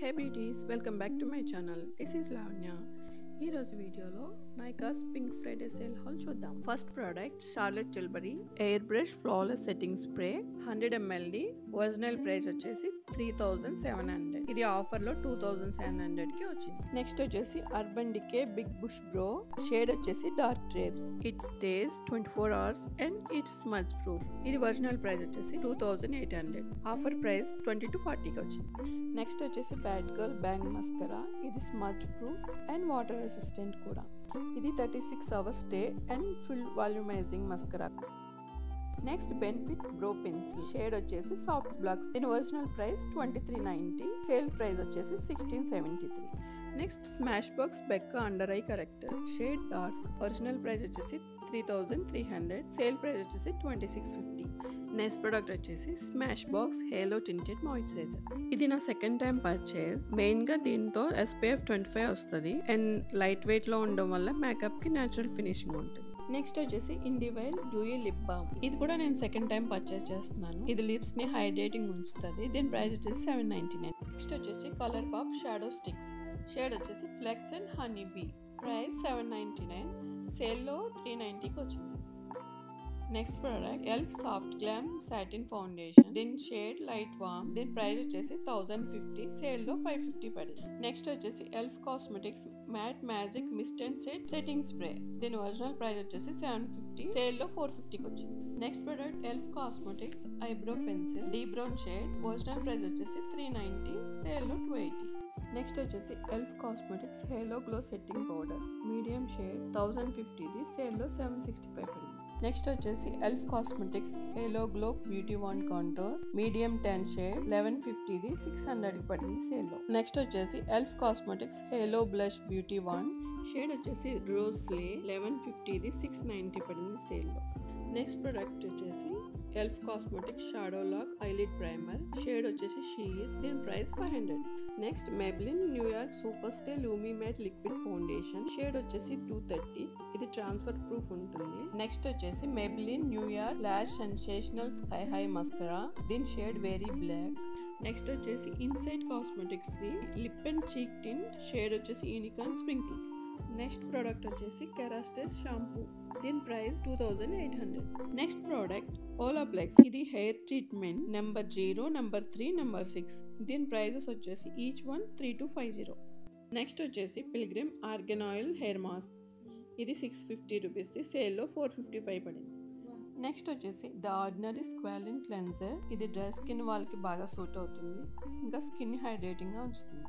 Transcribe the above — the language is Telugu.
Hey beauties, welcome back to my channel. This is Lavanya. ఈ రోజు వీడియోలో Nykaa's pink Friday sale haul చూద్దాం. First product Charlotte Tilbury airbrush flawless setting spray 100 ml. Original price వచ్చేసి 3700. ఇది ఆఫర్ లో 2700 కి వచ్చింది. నెక్స్ట్ వచ్చేసి urban decay big bush brow shade వచ్చేసి dark drapes. It stays 24 hours and it's smudge proof. ఇది ఒరిజినల్ ప్రైస్ వచ్చేసి 2800. ఆఫర్ ప్రైస్ 20 to 40 కి వచ్చింది. నెక్స్ట్ వచ్చేసి బ్యాడ్ గర్ల్ బ్యాంగ్ మస్కరా. ఇది smudge proof and water resistant కూడా. ఇది 36 hours stay and full volumizing mascara. Next Benefit brow pencil shade వచ్చేసి సాఫ్ట్ బ్లాక్స్. దీని ఒరిజినల్ ప్రైస్ 2390. సేల్ ప్రైస్ వచ్చేసి 1673. Next Smashbox Becca under eye corrector shade dark. Original price వచ్చేసి 3300. సేల్ ప్రైస్ వచ్చేసి 2650. నెక్స్ట్ ప్రోడక్ట్ వచ్చేసి Smashbox halo tinted moisturizer. ఇది నా సెకండ్ టైం పర్చేజ్. మెయిన్ గా దీంతో SPF 25 వస్తుంది అండ్ లైట్ వెయిట్ లో ఉండడం వల్ల మేకప్ కి న్యాచురల్ ఫినిషింగ్ ఉంటుంది. నెక్స్ట్ వచ్చేసి ఇండివైల్ డ్యూయీ లిప్ బామ్. ఇది కూడా నేను సెకండ్ టైం పర్చేస్ చేస్తున్నాను. ఇది లిప్స్ ని హైడ్రేటింగ్ ఉంచుతుంది. దీని ప్రైస్ వచ్చేసి 799. నెక్స్ట్ వచ్చేసి colour pop shadow sticks shade వచ్చేసి flex and honey bee. Price 799. సేల్లో 390కి వచ్చింది. Next product elf soft glam satin foundation. దీని షేడ్ లైట్ వామ్. దీని ప్రైస్ వచ్చేసి 1050. సేల్ లో 550 పడింది. నెక్స్ట్ వచ్చేసి elf cosmetics matte magic mist and set setting spray. దీని ఒరిజినల్ ప్రైస్ వచ్చేసి 750. సేల్ లో 450కి వచ్చింది. Next product elf cosmetics eyebrow pencil D brown shade. Original price వచ్చేసి 390. సేల్ లో 280. నెక్స్ట్ వచ్చేసి elf cosmetics halo glow setting powder medium shade 1050. Sale లో 765 పడింది. నెక్స్ట్ వచ్చేసి elf cosmetics halo glow beauty one contour medium 10 shade 1150. 600కి పడింది సేల్ లో. నెక్స్ట్ వచ్చేసి elf cosmetics halo blush beauty one shade వచ్చేసి రోజ్ స్లే 1150. 690 పడింది సేల్ లో. నెక్స్ట్ ప్రోడక్ట్ వచ్చేసి elf cosmetics shadow lock eyelid primer shade వచ్చేసి షీర్. దీని price 500. Next Maybelline New York super stay lumi matte liquid foundation shade వచ్చేసి 230. ఇది ట్రాన్స్ఫర్ ప్రూఫ్ ఉంటుంది. నెక్స్ట్ వచ్చేసి Maybelline New York lash sensational sky high mascara. దీని షేడ్ వెరీ బ్లాక్. నెక్స్ట్ వచ్చేసి inside cosmetics the lip and cheek tin shade వచ్చేసి యూనికార్న్ స్ప్రింకిల్స్. నెక్స్ట్ ప్రోడక్ట్ వచ్చేసి కెరాస్టెస్ షాంపూ. దీని ప్రైస్ 2800. Next product Olaplex. ఇది hair treatment number 0, number 3, number 6. దీని ప్రైజెస్ వచ్చేసి ఈచ్ వన్ 3250. నెక్స్ట్ వచ్చేసి Pilgrim argan oil hair mask. ఇది 650 రూపీస్ది. సేల్లో 455 పడింది. నెక్స్ట్ వచ్చేసి ద ఆర్డినరీ స్క్వాలిన్ క్లెన్జర్. ఇది డ్రై స్కిన్ వాళ్ళకి బాగా సూట్ అవుతుంది. ఇంకా స్కిన్ హైడ్రేటింగ్ గా ఉంచుతుంది.